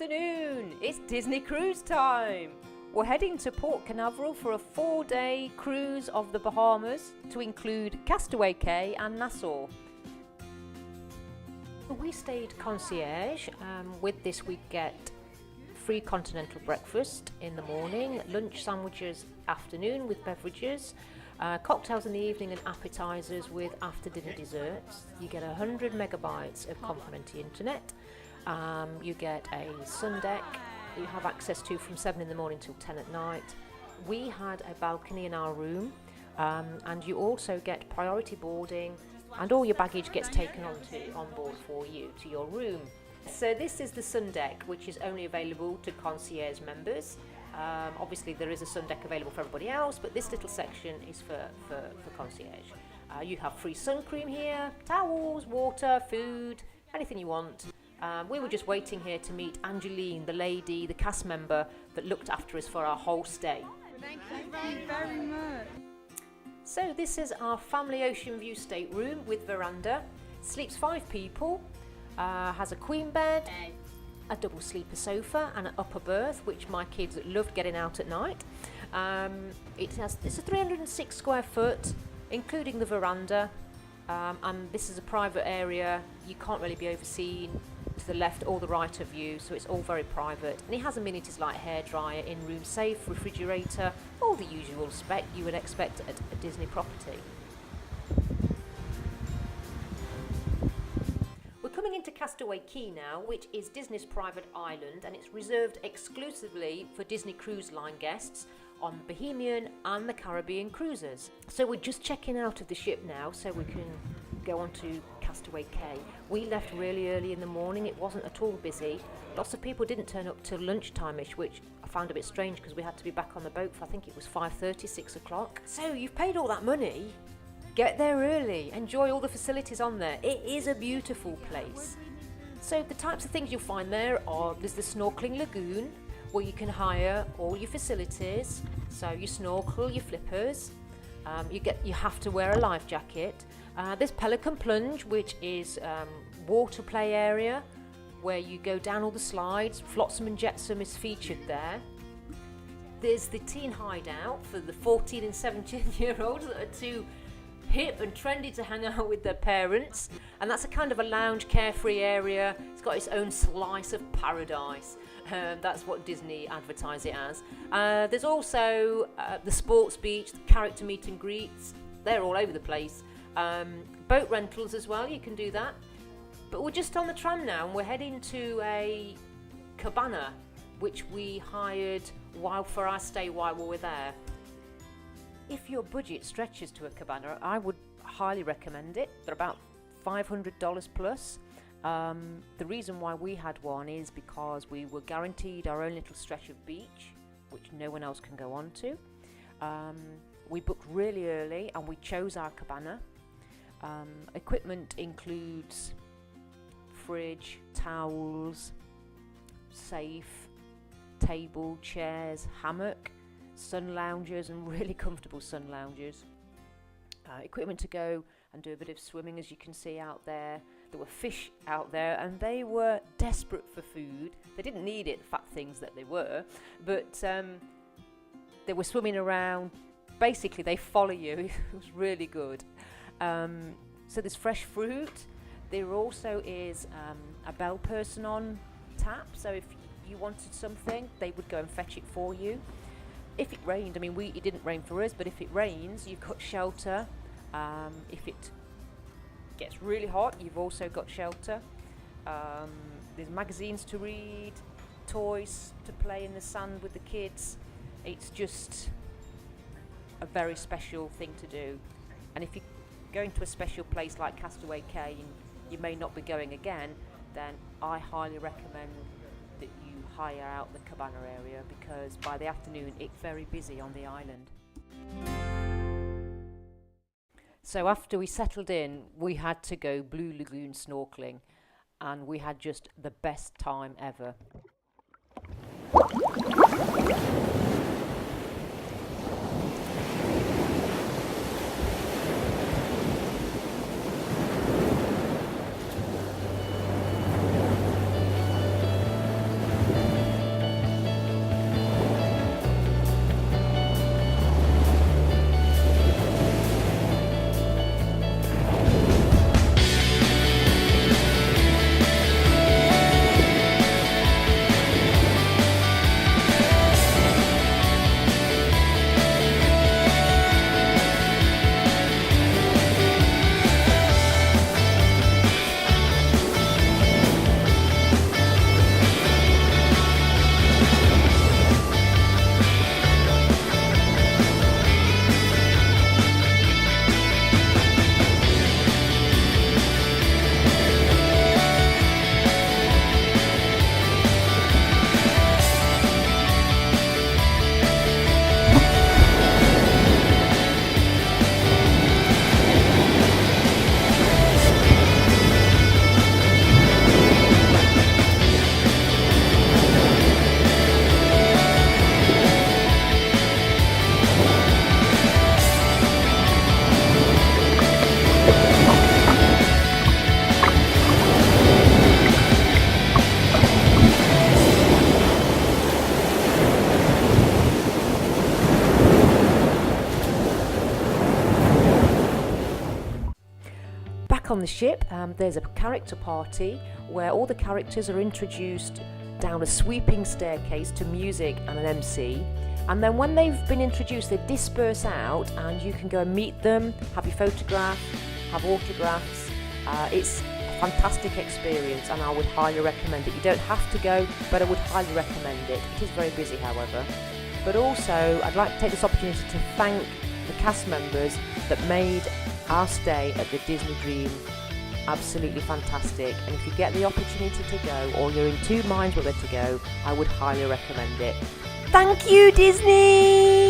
afternoon! It's Disney cruise time! We're heading to Port Canaveral for a 4-day cruise of the Bahamas to include Castaway Cay and Nassau. We stayed Concierge. With this we get free continental breakfast in the morning, lunch sandwiches afternoon with beverages, cocktails in the evening and appetizers with after dinner desserts. You get 100 megabytes of complimentary internet. You get a sun deck that you have access to from 7 in the morning till 10 at night. We had a balcony in our room, and you also get priority boarding, and all your baggage gets taken on board for you to your room. So this is the sun deck, which is only available to concierge members. Obviously there is a sun deck available for everybody else, but this little section is for concierge. You have free sun cream here, towels, water, food, anything you want. We were just waiting here to meet Angeline, the lady, the cast member that looked after us for our whole stay. Thank you very much. So this is our family ocean view stateroom with veranda. Sleeps 5 people, has a queen bed, a double sleeper sofa and an upper berth, which my kids loved getting out at night. It's a 306 square foot, including the veranda, and this is a private area. You can't really be overseen to the left or the right of you, so it's all very private. And it has amenities like hairdryer, in-room safe, refrigerator, all the usual spec you would expect at a Disney property. We're coming into Castaway Cay now, which is Disney's private island, and it's reserved exclusively for Disney Cruise Line guests on the Bohemian and the Caribbean cruises. So we're just checking out of the ship now so we can go on to Castaway Cay. We left really early in the morning. It wasn't at all busy. Lots of people didn't turn up till lunchtime-ish, which I found a bit strange because we had to be back on the boat for, I think it was 5:30, 6 o'clock. So you've paid all that money. Get there early. Enjoy all the facilities on there. It is a beautiful place. So the types of things you'll find there are, there's the snorkeling lagoon where you can hire all your facilities. So you snorkel, your flippers. You have to wear a life jacket. There's Pelican Plunge, which is water play area where you go down all the slides. Flotsam and Jetsam is featured there. There's the teen hideout for the 14 and 17-year-olds that are too hip and trendy to hang out with their parents, and that's a kind of a lounge, carefree area. It's got its own slice of paradise. That's what Disney advertise it as. There's also the sports beach, the character meet and greets. They're all over the place. Boat rentals as well, you can do that. But we're just on the tram now, and we're heading to a cabana which we hired for our stay while we were there. If your budget stretches to a cabana, I would highly recommend it. They're about $500 plus. The reason why we had one is because we were guaranteed our own little stretch of beach, which no one else can go on to. We booked really early and we chose our cabana. Equipment includes fridge, towels, safe, table, chairs, hammock, sun loungers and really comfortable sun loungers. Equipment to go and do a bit of swimming, as you can see out there. There were fish out there and they were desperate for food. They didn't need it, fat things that they were, but they were swimming around. Basically they follow you. It was really good. So there's fresh fruit. There also is a bell person on tap, so if you wanted something they would go and fetch it for you. If it rained, I mean it didn't rain for us, but if it rains you've got shelter. If it gets really hot you've also got shelter. There's magazines to read, toys to play in the sand with the kids. It's just a very special thing to do. And if you're going to a special place like Castaway Cay and you may not be going again, then I highly recommend that you hire out the cabana area, because by the afternoon it's very busy on the island. So after we settled in, we had to go Blue Lagoon snorkeling, and we had just the best time ever. back on the ship, there's a character party where all the characters are introduced down a sweeping staircase to music and an MC. And then when they've been introduced, they disperse out and you can go and meet them, have your photograph, have autographs. It's a fantastic experience and I would highly recommend it. You don't have to go, but I would highly recommend it. It is very busy, however. But also, I'd like to take this opportunity to thank the cast members that made our stay at the Disney Dream absolutely fantastic. And if you get the opportunity to go, or you're in two minds whether to go, I would highly recommend it. Thank you, Disney!